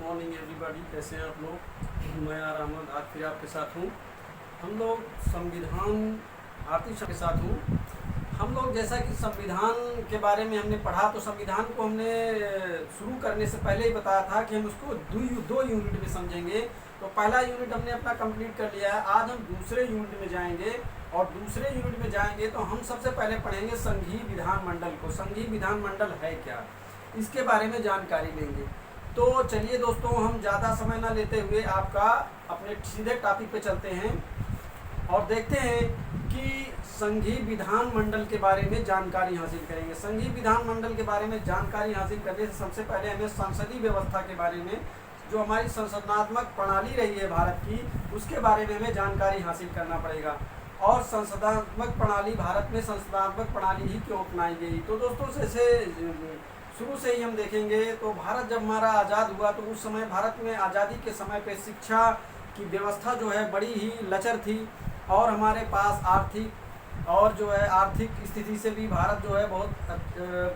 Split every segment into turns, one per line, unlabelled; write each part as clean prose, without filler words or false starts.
Morning everybody, कैसे हैं आप लोग। मैं आर अहमद आज फिर आपके साथ हूँ। हम लोग संविधान भारतीय के साथ हूँ। हम लोग जैसा कि संविधान के बारे में हमने पढ़ा, तो संविधान को हमने शुरू करने से पहले ही बताया था कि हम उसको दो यूनिट में समझेंगे। तो पहला यूनिट हमने अपना कंप्लीट कर लिया है। आज हम दूसरे यूनिट में जाएंगे, और दूसरे यूनिट में जाएंगे तो हम सबसे पहले पढ़ेंगे संघीय विधानमंडल को। संघीय विधानमंडल है क्या, इसके बारे में जानकारी लेंगे। तो चलिए दोस्तों, हम ज़्यादा समय ना लेते हुए आपका अपने सीधे टॉपिक पे चलते हैं और देखते हैं कि संघीय विधानमंडल के बारे में जानकारी हासिल करेंगे। संघीय विधानमंडल के बारे में जानकारी हासिल करने से सबसे पहले हमें संसदीय व्यवस्था के बारे में, जो हमारी संसदनात्मक प्रणाली रही है भारत की, उसके बारे में हमें जानकारी हासिल करना पड़ेगा। और संसदात्मक प्रणाली, भारत में संसदात्मक प्रणाली ही क्यों अपनाई गई। तो दोस्तों जैसे शुरू से ही हम देखेंगे तो भारत जब हमारा आज़ाद हुआ तो उस समय भारत में आज़ादी के समय पे शिक्षा की व्यवस्था जो है बड़ी ही लचर थी, और हमारे पास आर्थिक स्थिति से भी भारत जो है बहुत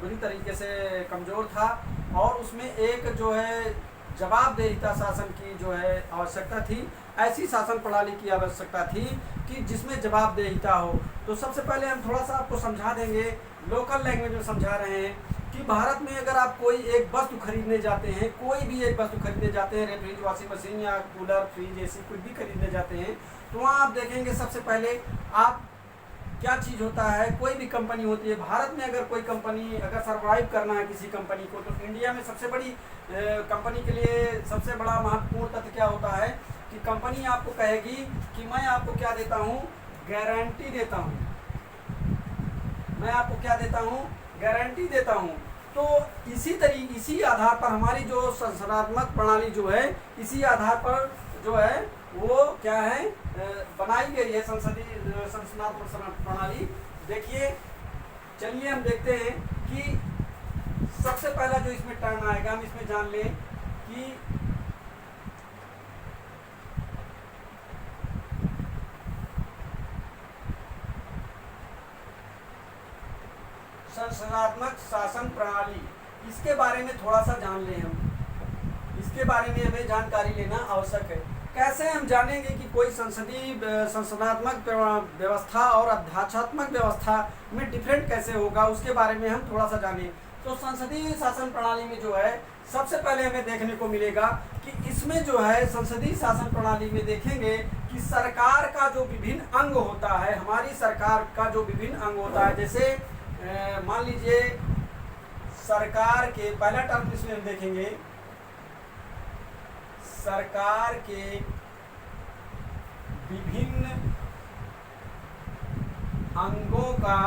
बुरी तरीके से कमज़ोर था। और उसमें एक जो है जवाबदेहिता शासन की जो है आवश्यकता थी। ऐसी शासन प्रणाली की आवश्यकता थी कि जिसमें जवाबदेहिता हो। तो सबसे पहले हम थोड़ा सा आपको समझा देंगे, लोकल लैंग्वेज में समझा रहे हैं कि भारत में अगर आप कोई एक वस्तु खरीदने जाते हैं, कोई भी एक वस्तु खरीदने जाते हैं, रेफ्रिज, वॉशिंग मशीन या कूलर, फ्रिज, एसी कुछ भी खरीदने जाते हैं, तो वहाँ आप देखेंगे सबसे पहले आप क्या चीज़ होता है, कोई भी कंपनी होती है। भारत में अगर कोई कंपनी अगर सर्वाइव करना है किसी कंपनी को, तो इंडिया में सबसे बड़ी कंपनी के लिए सबसे बड़ा महत्वपूर्ण तथ्य क्या होता है कि कंपनी आपको कहेगी कि मैं आपको क्या देता हूँ, गारंटी देता हूँ। मैं आपको क्या देता हूँ, गारंटी देता हूँ। तो इसी आधार पर हमारी जो संसदात्मक प्रणाली जो है, इसी आधार पर जो है वो क्या है बनाई गई है संसदात्मक प्रणाली। देखिए, चलिए हम देखते हैं कि सबसे पहला जो इसमें टर्म आएगा, हम इसमें जान लें कि संसदात्मक शासन प्रणाली, इसके बारे में थोड़ा सा जान लें। हम इसके बारे में हमें जानकारी लेना आवश्यक है। कैसे हम जानेंगे कि कोई संसदात्मक व्यवस्था और अध्यक्षात्मक व्यवस्था में डिफरेंट कैसे होगा, उसके बारे में हम थोड़ा सा जानें। तो संसदीय शासन प्रणाली में जो है सबसे पहले हमें देखने को मिलेगा कि इसमें जो है संसदीय शासन प्रणाली में देखेंगे कि सरकार का जो विभिन्न अंग होता है, हमारी सरकार का जो विभिन्न अंग होता है, जैसे मान लीजिए सरकार के पहला टर्म इसमें हम देखेंगे, सरकार के विभिन्न अंगों का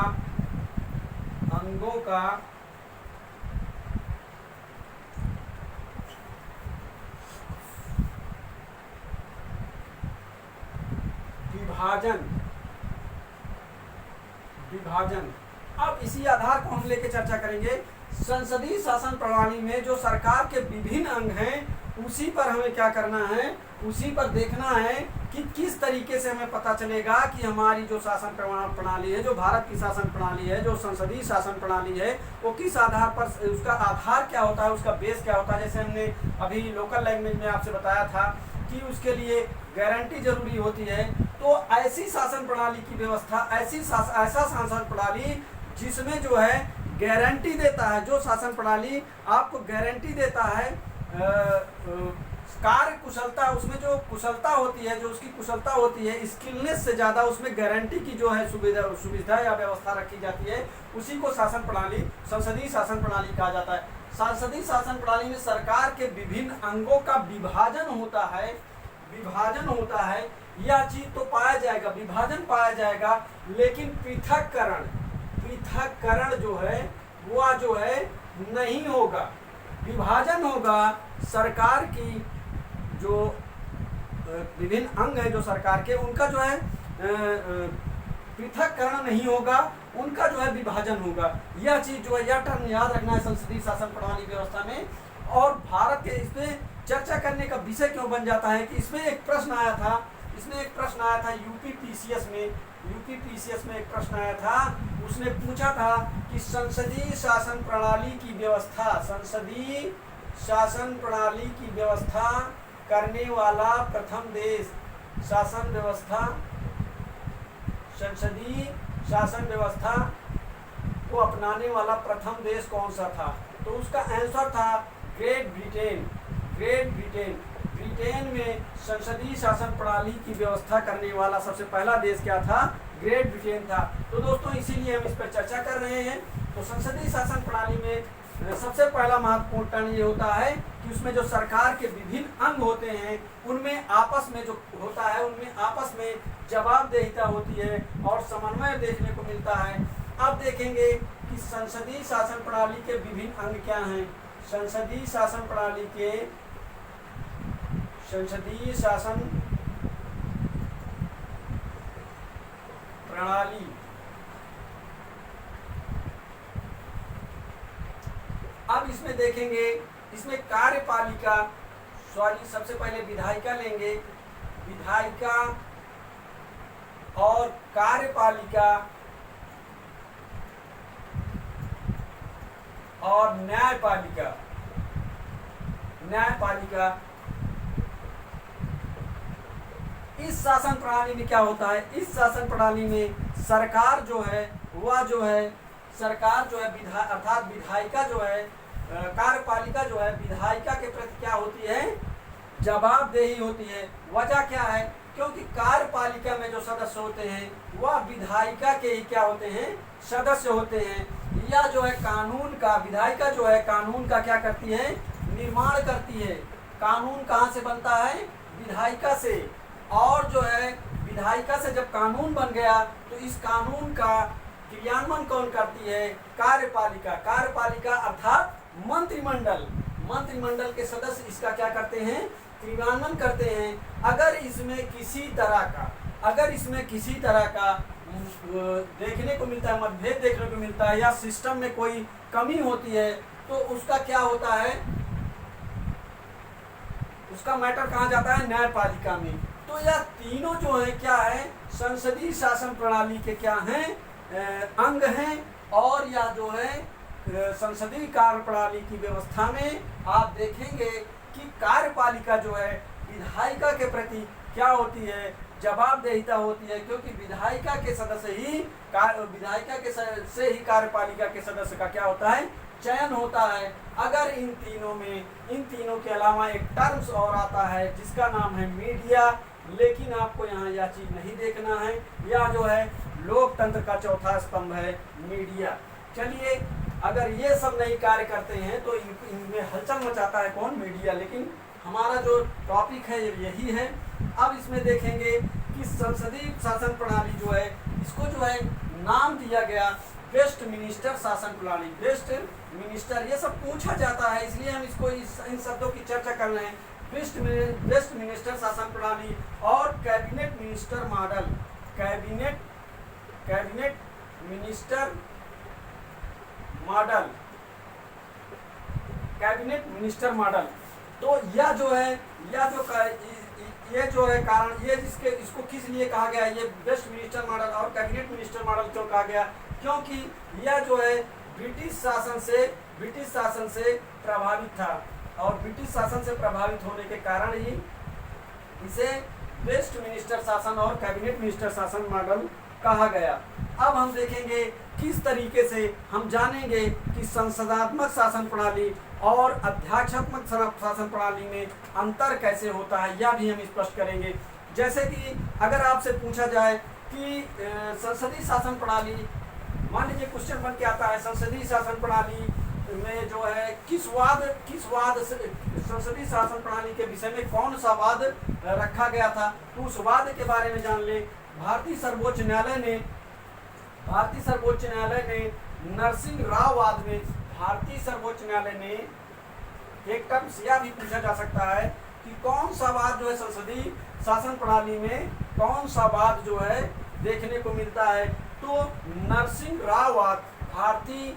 विभाजन। अब इसी आधार को हम लेके चर्चा करेंगे। संसदीय शासन प्रणाली में जो सरकार के विभिन्न अंग हैं, उसी पर हमें क्या करना है, उसी पर देखना है कि किस तरीके से हमें पता चलेगा कि हमारी जो शासन प्रणाली है, जो भारत की शासन प्रणाली है, जो संसदीय शासन प्रणाली है, वो किस आधार पर, उसका आधार क्या होता है, उसका बेस क्या होता है। जैसे हमने अभी लोकल लैंग्वेज में आपसे बताया था कि उसके लिए गारंटी जरूरी होती है। तो ऐसी शासन प्रणाली की व्यवस्था, ऐसा शासन प्रणाली जिसमें जो है गारंटी देता है, जो शासन प्रणाली आपको गारंटी देता है कार्य कुशलता, उसमें जो कुशलता होती है, जो उसकी कुशलता होती है, स्किलनेस से ज़्यादा उसमें गारंटी की जो है सुविधा या व्यवस्था रखी जाती है, उसी को शासन प्रणाली, संसदीय शासन प्रणाली कहा जाता है। संसदीय शासन प्रणाली में सरकार के विभिन्न अंगों का विभाजन होता है। यह चीज तो पाया जाएगा, विभाजन पाया जाएगा, लेकिन पृथक्करण जो है वह जो है नहीं होगा। विभाजन होगा, सरकार की जो विभिन्न अंग है जो सरकार के, उनका जो है पृथक्करण नहीं होगा, उनका जो है विभाजन होगा। यह चीज जो है, यह टर्म याद रखना है संसदीय शासन प्रणाली व्यवस्था में। और भारत के इसमें चर्चा करने का विषय क्यों बन जाता है कि इसमें एक प्रश्न आया था यूपीपीसीएस में एक प्रश्न आया था। उसने पूछा था कि संसदीय शासन प्रणाली की व्यवस्था, संसदीय शासन प्रणाली की व्यवस्था करने वाला प्रथम देश, शासन व्यवस्था, संसदीय शासन व्यवस्था को अपनाने वाला प्रथम देश कौन सा था? तो उसका आंसर था great Britain. Great Britain. Britain में संसदीय शासन प्रणाली की व्यवस्था करने वाला सबसे पहला देश क्या था? ग्रेट ब्रिटेन था। तो दोस्तों इसीलिए हम इस पर चर्चा कर रहे हैं। तो संसदीय शासन प्रणाली में सबसे पहला महत्वपूर्ण टर्न ये होता है कि उसमें जो सरकार के विभिन्न अंग होते हैं उनमें आपस में जो होता है उनमें आपस में जवाबदेहिता होती है और समन्वय देखने को मिलता है। अब देखेंगे कि संसदीय शासन प्रणाली के विभिन्न अंग क्या हैं। संसदीय शासन प्रणाली के संसदीय शासन प्रणाली अब इसमें देखेंगे, इसमें कार्यपालिका, सॉरी सबसे पहले विधायिका लेंगे, विधायिका और कार्यपालिका और न्यायपालिका। न्यायपालिका इस शासन प्रणाली में क्या होता है? इस शासन प्रणाली में सरकार जो है वह जो है सरकार जो है अर्थात विधायिका जो है कार्यपालिका जो है विधायिका के प्रति क्या होती है? जवाबदेही होती है। वजह क्या है? क्योंकि कार्यपालिका में जो सदस्य होते हैं वह विधायिका के ही क्या होते हैं? सदस्य होते हैं। या जो है कानून का, विधायिका जो है कानून का क्या करती है? निर्माण करती है। कानून कहाँ से बनता है? विधायिका से। और जो है विधायिका से जब कानून बन गया तो इस कानून का क्रियान्वयन कौन करती है? कार्यपालिका। कार्यपालिका अर्थात मंत्रिमंडल। मंत्रिमंडल के सदस्य इसका क्या करते हैं? क्रियान्वयन करते हैं। अगर इसमें किसी तरह का देखने को मिलता है, मतभेद देखने को मिलता है या सिस्टम में कोई कमी होती है तो उसका क्या होता है? उसका मैटर कहाँ जाता है? न्यायपालिका में। तो यह तीनों जो है क्या है? संसदीय शासन प्रणाली के क्या हैं? अंग हैं। और यह जो है संसदीय कार्य प्रणाली की व्यवस्था में आप देखेंगे कि कार्यपालिका जो है विधायिका के प्रति क्या होती है? जवाबदेहिता होती है। क्योंकि विधायिका के सदस्य ही से ही कार्यपालिका के सदस्य का क्या होता है? चयन होता है। अगर इन तीनों के अलावा एक टर्म्स और आता है जिसका नाम है मीडिया, लेकिन आपको यहाँ यह चीज नहीं देखना है। यह जो है लोकतंत्र का चौथा स्तंभ है मीडिया। चलिए, अगर ये सब नहीं कार्य करते हैं तो इनमें हलचल मचाता है कौन? मीडिया। लेकिन हमारा जो टॉपिक है यही है। अब इसमें देखेंगे कि संसदीय शासन प्रणाली जो है इसको जो है नाम दिया गया वेस्टमिनिस्टर शासन प्रणाली। वेस्टमिनिस्टर ये सब पूछा जाता है, इसलिए हम इसको इन शब्दों की चर्चा कर रहे हैं। वेस्टमिनिस्टर शासन प्रणाली और cabinet minister model. Cabinet minister model. Cabinet minister model. तो यह जो है कारण ये इसको किस लिए कहा गया? ये वेस्ट मिनिस्टर मॉडल और कैबिनेट मिनिस्टर मॉडल क्यों कहा गया? क्योंकि यह जो है ब्रिटिश शासन से प्रभावित था और ब्रिटिश शासन से प्रभावित होने के कारण ही इसे वेस्ट मिनिस्टर शासन और कैबिनेट मिनिस्टर शासन मॉडल कहा गया। अब हम देखेंगे किस तरीके से हम जानेंगे कि संसदात्मक शासन प्रणाली और अध्यक्षात्मक शासन प्रणाली में अंतर कैसे होता है, यह भी हम स्पष्ट करेंगे। जैसे कि अगर आपसे पूछा जाए कि संसदीय शासन प्रणाली, मान लीजिए क्वेश्चन बन के आता है संसदीय शासन प्रणाली में जो है किस वाद संसदीय शासन प्रणाली के विषय में कौन सा वाद रखा गया था, तो उस वाद के बारे में जान ले। भारतीय सर्वोच्च न्यायालय ने नरसिंह राव वाद में भारतीय सर्वोच्च न्यायालय ने एक टर्म्स यह भी पूछा जा सकता है कि कौन सा वाद जो है संसदीय शासन प्रणाली में कौन सा वाद जो है देखने को मिलता है, तो नरसिंह राव वाद भारतीय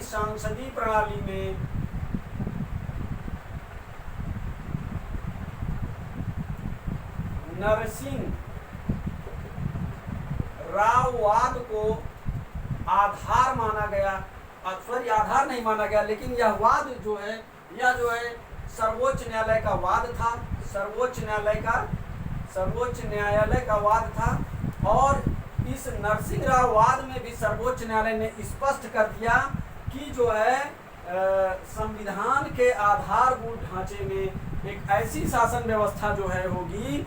संसदीय प्रणाली में नरसिंह राव वाद को आधार माना गया। सॉरी आधार नहीं माना गया, लेकिन यह वाद जो है, यह जो है सर्वोच्च न्यायालय का वाद था, सर्वोच्च न्यायालय का वाद था। और इस नरसिंह राव वाद में भी सर्वोच्च न्यायालय ने स्पष्ट कर दिया कि जो है संविधान के आधारभूत ढांचे में एक ऐसी शासन व्यवस्था जो है होगी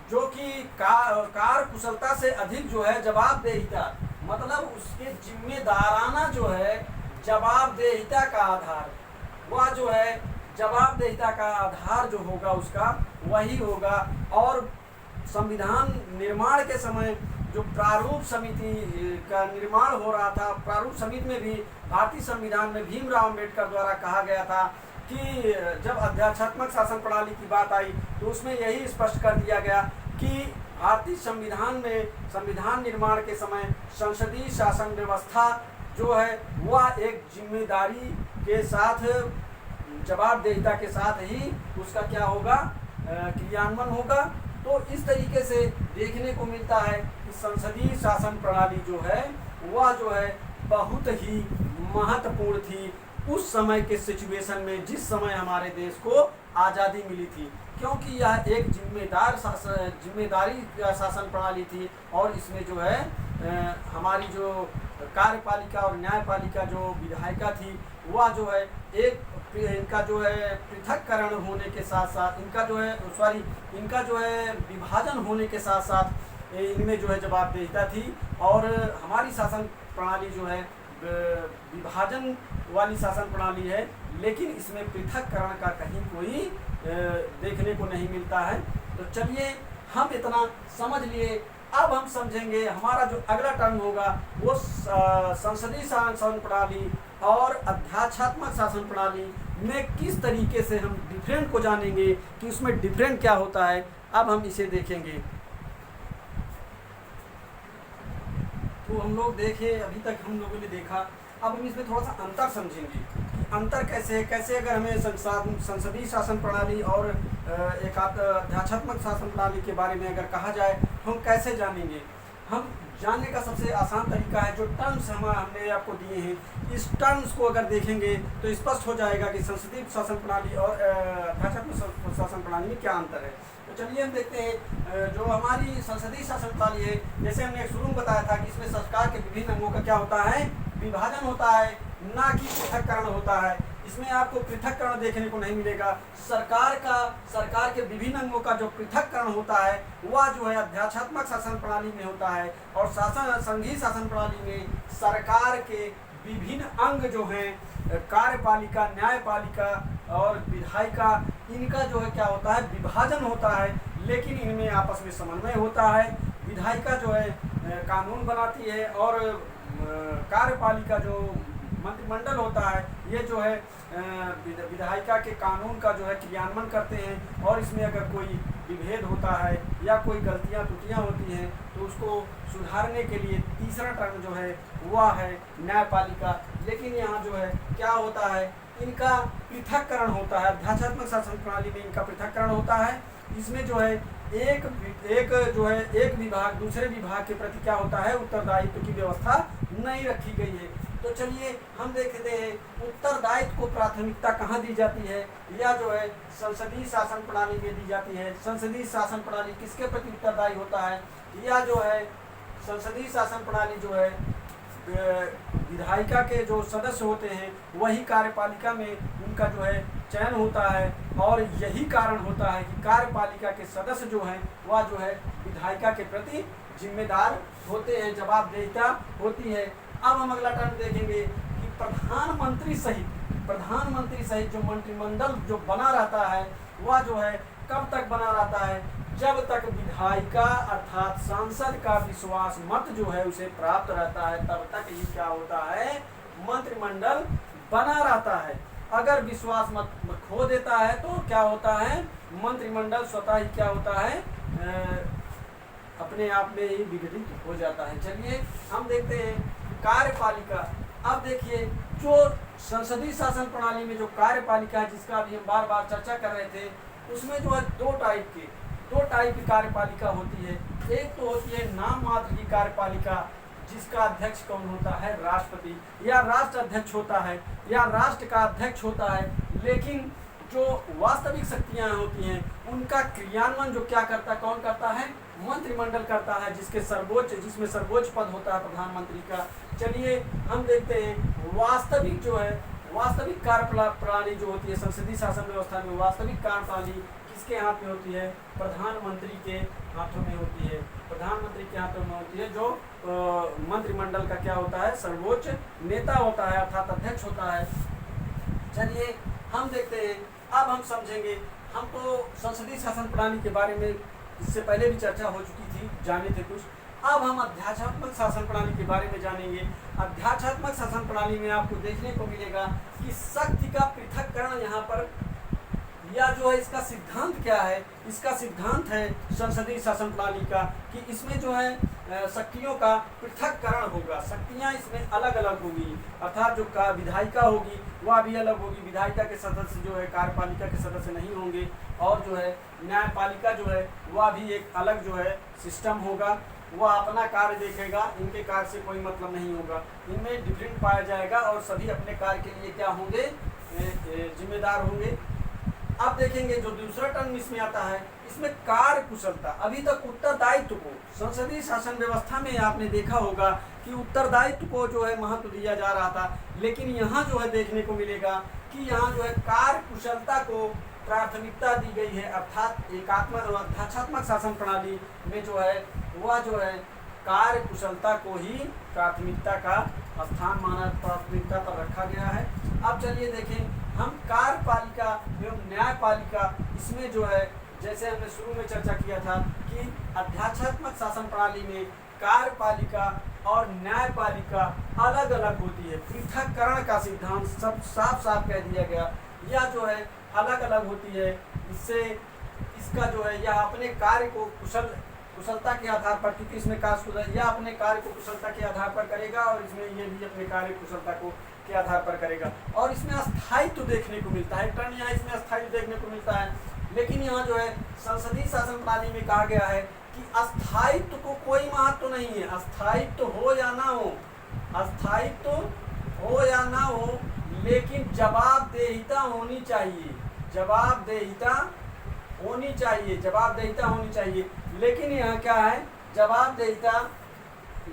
जो कि कार्य कुशलता से अधिक जो है जवाबदेहिता, मतलब उसके जिम्मेदाराना जो है जवाबदेहिता का आधार, वह जो है जवाबदेहिता का आधार जो होगा उसका वही होगा। और संविधान निर्माण के समय जो प्रारूप समिति का निर्माण हो रहा था, प्रारूप समिति में भी भारतीय संविधान में भीमराव अम्बेडकर द्वारा कहा गया था कि जब अध्यात्मक शासन प्रणाली की बात आई तो उसमें यही स्पष्ट कर दिया गया कि भारतीय संविधान में संविधान निर्माण के समय संसदीय शासन व्यवस्था जो है वह एक जिम्मेदारी के साथ, जवाबदेहिता के साथ ही उसका क्या होगा, क्रियान्वयन होगा। तो इस तरीके से देखने को मिलता है कि संसदीय शासन प्रणाली जो है वह जो है बहुत ही महत्वपूर्ण थी उस समय के सिचुएशन में, जिस समय हमारे देश को आज़ादी मिली थी, क्योंकि यह एक जिम्मेदारी शासन प्रणाली थी। और इसमें जो है हमारी जो कार्यपालिका और न्यायपालिका जो विधायिका थी वह जो है इनका जो है पृथक्करण होने के साथ साथ इनका जो है विभाजन होने के साथ साथ इनमें जो है जवाबदेहिता थी। और हमारी शासन प्रणाली जो है विभाजन वाली शासन प्रणाली है, लेकिन इसमें पृथक्करण का कहीं कोई देखने को नहीं मिलता है। तो चलिए हम इतना समझ लिए, अब हम समझेंगे हमारा जो अगला टर्म होगा वो संसदीय शासन प्रणाली और अध्यात्मक शासन प्रणाली में किस तरीके से हम डिफरेंट को जानेंगे कि उसमें डिफरेंट क्या होता है। अब हम इसे देखेंगे। तो हम लोग देखे, अभी तक हम लोगों ने देखा, अब हम इसमें थोड़ा सा अंतर समझेंगे कि अंतर कैसे है, कैसे अगर हमें संसदीय शासन प्रणाली और एक अध्यात्मक शासन प्रणाली के बारे में अगर कहा जाए तो हम कैसे जानेंगे। हम जानने का सबसे आसान तरीका है, जो टर्म्स हमने आपको दिए हैं, इस टर्म्स को अगर देखेंगे तो स्पष्ट हो जाएगा कि संसदीय शासन प्रणाली और अध्यात्मक शासन प्रणाली में क्या अंतर है। तो चलिए हम देखते हैं जो हमारी संसदीय शासन प्रणाली है, जैसे हमने शुरू में बताया था कि इसमें सरकार के विभिन्न अंगों का क्या होता है, विभाजन होता है, ना कि पृथक्करण होता है। इसमें आपको पृथक्करण देखने को नहीं मिलेगा। सरकार के विभिन्न अंगों का जो पृथक्करण होता है वह जो है अध्यात्मक शासन प्रणाली में होता है। और संघीय शासन प्रणाली में सरकार के विभिन्न अंग जो हैं, कार्यपालिका, न्यायपालिका और विधायिका, इनका जो है क्या होता है, विभाजन होता है, लेकिन इनमें आपस में समन्वय होता है। विधायिका जो है कानून बनाती है और कार्यपालिका जो मंत्रिमंडल होता है ये जो है विधायिका के कानून का जो है क्रियान्वयन करते हैं। और इसमें अगर कोई विभेद होता है या कोई गलतियां त्रुटियां होती हैं तो उसको सुधारने के लिए तीसरा टर्म जो है वह है न्यायपालिका। लेकिन यहाँ जो है क्या होता है, इनका पृथक्करण होता है। अध्यात्मक शासन प्रणाली में इनका पृथक्करण होता है। इसमें जो है एक विभाग दूसरे विभाग के प्रति क्या होता है, उत्तरदायित्व की व्यवस्था नहीं रखी गई है। तो चलिए हम देखते हैं उत्तरदायित्व को प्राथमिकता कहाँ दी जाती है, या जो है संसदीय शासन प्रणाली में दी जाती है। संसदीय शासन प्रणाली किसके प्रति उत्तरदायी होता है, या जो है संसदीय शासन प्रणाली जो है विधायिका के जो सदस्य होते हैं वही कार्यपालिका में उनका जो है चयन होता है। और यही कारण होता है कि कार्यपालिका के सदस्य जो हैं वह जो है विधायिका के प्रति जिम्मेदार होते हैं, जवाबदेहिता होती है। अब हम अगला टर्म देखेंगे कि प्रधानमंत्री सहित जो मंत्रिमंडल जो बना रहता है वह जो है कब तक बना रहता है, जब तक विधायिका अर्थात सांसद का विश्वास मत जो है उसे प्राप्त रहता है, तब तक ही क्या होता है, मंत्रिमंडल बना रहता है। अगर विश्वास मत खो देता है तो क्या होता है, मंत्रिमंडल स्वतः ही क्या होता है, अपने आप में ही विघटित हो जाता है। चलिए हम देखते हैं कार्यपालिका। अब देखिए जो संसदीय शासन प्रणाली में जो कार्यपालिका है जिसका अभी हम बार बार चर्चा कर रहे थे, उसमें जो है दो टाइप की कार्यपालिका होती है। एक तो होती है नाम मात्र की कार्यपालिका जिसका अध्यक्ष कौन होता है, राष्ट्रपति या राष्ट्र अध्यक्ष होता है या राष्ट्र का अध्यक्ष होता है। लेकिन जो वास्तविक शक्तियां होती हैं उनका क्रियान्वयन जो क्या करता है, कौन करता है, मंत्रिमंडल करता है, जिसमें सर्वोच्च पद होता है प्रधानमंत्री का। चलिए हम देखते हैं वास्तविक जो है, वास्तविक कार्य प्रणाली जो होती है संसदीय शासन व्यवस्था में, वास्तविक कार्य प्रणाली किसके हाथ में होती है, प्रधानमंत्री के हाथों में होती है। प्रधानमंत्री के हाथों में होती है, जो मंत्रिमंडल का क्या होता है, सर्वोच्च नेता होता है अर्थात अध्यक्ष होता है। चलिए हम देखते हैं, अब हम समझेंगे। हम तो संसदीय शासन प्रणाली के बारे में इससे पहले भी चर्चा हो चुकी थी, जाने थे कुछ। अब हम अध्यात्मात्मक शासन प्रणाली के बारे में जानेंगे। अध्यात्मात्मक शासन प्रणाली में आपको देखने को मिलेगा कि शक्ति का पृथक्करण यहाँ पर, या जो है इसका सिद्धांत क्या है, इसका सिद्धांत है संसदीय शासन प्रणाली का कि इसमें जो है शक्तियों का पृथक्करण होगा, शक्तियाँ इसमें अलग अलग होगी, अर्थात जो विधायिका होगी वह भी अलग होगी, विधायिका के सदस्य जो है कार्यपालिका के सदस्य नहीं होंगे, और जो है न्यायपालिका जो है वह भी एक अलग जो है सिस्टम होगा, वह अपना कार्य देखेगा, इनके कार्य से कोई मतलब नहीं होगा, इनमें डिफरेंट पाया जाएगा और सभी अपने कार्य के लिए क्या होंगे, जिम्मेदार होंगे। अब देखेंगे जो दूसरा टर्म इसमें आता है, इसमें कार्य कुशलता। अभी तक उत्तरदायित्व को संसदीय शासन व्यवस्था में आपने देखा होगा कि उत्तरदायित्व को जो है महत्व दिया जा रहा था, लेकिन यहाँ जो है देखने को मिलेगा कि यहाँ जो है कार्य कुशलता को प्राथमिकता दी गई है, अर्थात अध्यात्मात्मक शासन प्रणाली में जो है वह जो है कार्य कुशलता को ही प्राथमिकता का स्थान माना, प्राथमिकता पर रखा गया है। अब चलिए देखें हम कार्यपालिका एवं न्यायपालिका, इसमें जो है जैसे हमने शुरू में चर्चा किया था कि अध्यात्मात्मक शासन प्रणाली में कार्यपालिका और न्यायपालिका अलग अलग होती है, पृथक्करण का सिद्धांत सब साफ साफ कह दिया गया, यह जो है अलग अलग होती है। इससे इसका जो है यह अपने कार्य को कुशलता के आधार पर, क्योंकि इसमें यह अपने कार्य को कुशलता के आधार पर करेगा और इसमें ये भी अपने कार्य कुशलता को के आधार पर करेगा, और इसमें अस्थायित्व देखने को मिलता है। टर्न यहाँ इसमें अस्थायित्व देखने को मिलता है, लेकिन यहाँ जो है संसदीय शासन प्रणाली में कहा गया है कि अस्थायित्व को कोई महत्व नहीं है, अस्थायित्व हो या ना हो, अस्थायित्व हो या ना हो, लेकिन जवाबदेहिता होनी चाहिए, जवाबदेहिता होनी चाहिए, जवाबदेहिता होनी चाहिए। लेकिन यहाँ क्या है, जवाबदेहिता,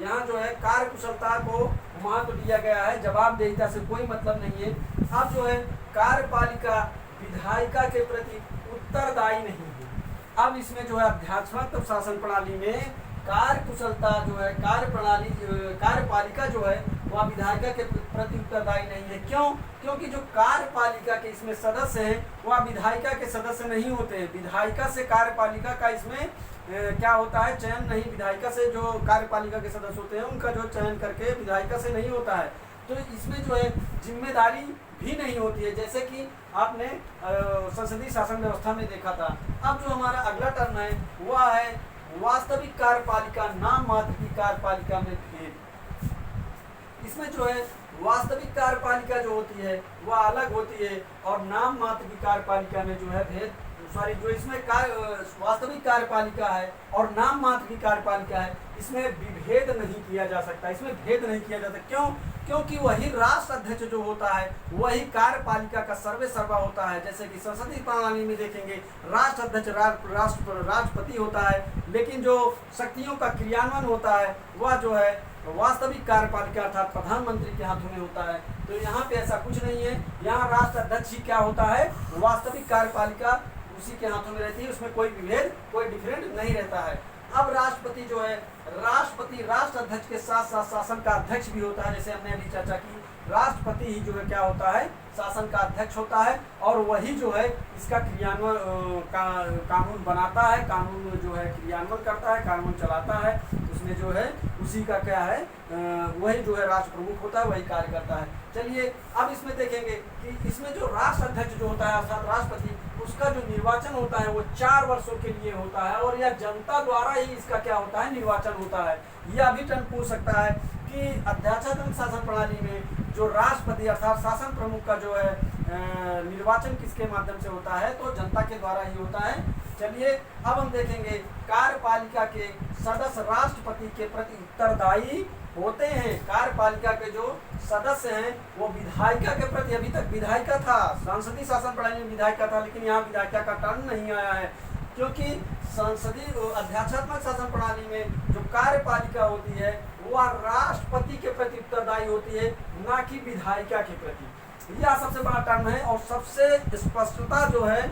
यहाँ जो है कार्य कुशलता को महत्व दिया गया है, जवाबदेहिता से कोई मतलब नहीं है। अब जो है कार्यपालिका विधायिका के प्रति उत्तरदायी नहीं है। अब इसमें जो है अध्यात्मात्मक शासन प्रणाली में कार्य कुशलता जो है, कार्यपालिका जो है वह विधायिका के प्रति उत्तरदायी नहीं है। क्यों? क्योंकि जो कार्यपालिका के इसमें सदस्य हैं वह विधायिका के सदस्य नहीं होते हैं। विधायिका से कार्यपालिका का इसमें क्या होता है, चयन नहीं, विधायिका से जो कार्यपालिका के सदस्य होते हैं उनका जो चयन करके विधायिका से नहीं होता है। तो इसमें जो है जिम्मेदारी भी नहीं होती है, जैसे कि आपने संसदीय शासन व्यवस्था में देखा था। अब जो हमारा अगला टर्म है वह है वास्तविक कार्यपालिका, नाम मात्र की कार्यपालिका में भेद। इसमें जो है वास्तविक कार्यपालिका जो होती है वह अलग होती है, और नाम मात्र की कार्यपालिका में जो है जो इसमें वास्तविक कार्यपालिका है और नाम मात्र की कार्यपालिका है, इसमें विभेद नहीं किया जा सकता, इसमें भेद नहीं किया जाता। क्यों? क्योंकि वही राष्ट्र अध्यक्ष जो होता है वही कार्यपालिका का सर्वे सर्वा होता है। जैसे कि संसदीय प्रणाली में देखेंगे राष्ट्र अध्यक्ष राष्ट्रपति होता है, लेकिन जो शक्तियों का क्रियान्वयन होता है वह जो है वास्तविक कार्यपालिका अर्थात प्रधानमंत्री के हाथों में होता है। तो यहाँ पे ऐसा कुछ नहीं है, यहाँ राष्ट्र अध्यक्ष ही क्या होता है, वास्तविक कार्यपालिका उसी के हाथों में रहती है, उसमें कोई विभेद, कोई डिफरेंट नहीं रहता है। अब राष्ट्रपति जो है, राष्ट्रपति राष्ट्र अध्यक्ष के साथ साथ शासन का अध्यक्ष भी होता है। जैसे हमने अभी चर्चा की, राष्ट्रपति ही जो है क्या होता है, शासन का अध्यक्ष होता है, और वही जो है इसका क्रियान्वयन कानून बनाता है, कानून जो है क्रियान्वयन करता है, कानून चलाता है, उसमें जो है उसी का क्या है, वही जो है राष्ट्र प्रमुख होता है, वही कार्य करता है। चलिए अब इसमें देखेंगे कि इसमें जो राष्ट्र अध्यक्ष जो होता है अर्थात राष्ट्रपति, उसका जो निर्वाचन होता है वो 4 वर्षों के लिए होता है, और यह जनता द्वारा ही इसका क्या होता है, निर्वाचन होता है। यह भी टर्म पूछ सकता है कि अध्यात्मात्मक शासन प्रणाली में जो राष्ट्रपति अर्थात शासन प्रमुख का जो है निर्वाचन किसके माध्यम से होता है, तो जनता के द्वारा ही होता है। चलिए अब हम देखेंगे कार्यपालिका के सदस्य राष्ट्रपति के प्रति उत्तरदायी होते हैं, कार्यपालिका के जो सदस्य हैं वो विधायिका के प्रति, अभी तक विधायिका था, संसदीय शासन प्रणाली में विधायिका था, लेकिन यहाँ विधायिका का टर्न नहीं आया है, क्योंकि संसदीय अध्यात्मक शासन प्रणाली में जो कार्यपालिका होती है वह राष्ट्रपति के प्रति उत्तरदायी होती है, ना कि विधायिका के प्रति। यह सबसे बड़ा टर्म है और सबसे स्पष्टता जो है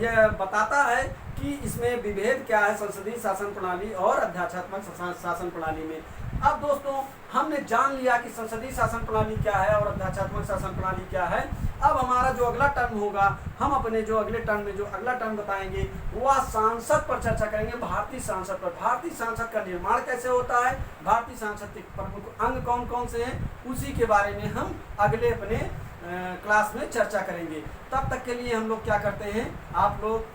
यह बताता है कि इसमें विभेद क्या है संसदीय शासन प्रणाली और अध्यात्मक शासन प्रणाली में। अब दोस्तों हमने जान लिया कि संसदीय शासन प्रणाली क्या है और अध्यात्मक शासन प्रणाली क्या है। अब हमारा जो अगला टर्म होगा, हम अपने जो अगले टर्म में जो अगला टर्म बताएंगे वह सांसद पर चर्चा करेंगे, भारतीय सांसद पर। भारतीय सांसद का निर्माण कैसे होता है, भारतीय सांसद के प्रमुख अंग कौन कौन से हैं, उसी के बारे में हम अगले अपने क्लास में चर्चा करेंगे। तब तक के लिए हम लोग क्या करते हैं, आप लोग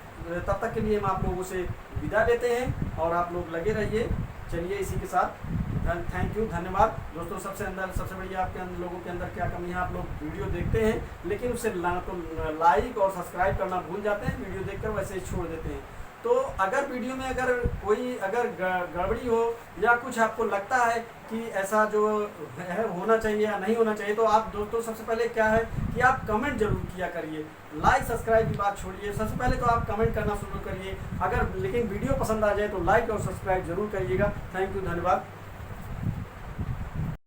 तब तक के लिए हम आप लोगों से विदा लेते हैं और आप लोग लगे रहिए। चलिए इसी के साथ थैंक यू, धन्यवाद दोस्तों। सबसे बढ़िया आपके लोगों के अंदर क्या कमी है, आप लोग वीडियो देखते हैं लेकिन उसे तो लाइक और सब्सक्राइब करना भूल जाते हैं, वीडियो देखकर वैसे ही छोड़ देते हैं। तो अगर वीडियो में अगर कोई गड़बड़ी हो या कुछ आपको लगता है कि ऐसा जो है होना चाहिए या नहीं होना चाहिए, तो आप दोस्तों सबसे पहले क्या है कि आप कमेंट जरूर किया करिए। लाइक सब्सक्राइब की बात छोड़िए, सबसे पहले तो आप कमेंट करना शुरू करिए। अगर लेकिन वीडियो पसंद आ जाए तो लाइक और सब्सक्राइब जरूर करिएगा। थैंक यू, धन्यवाद।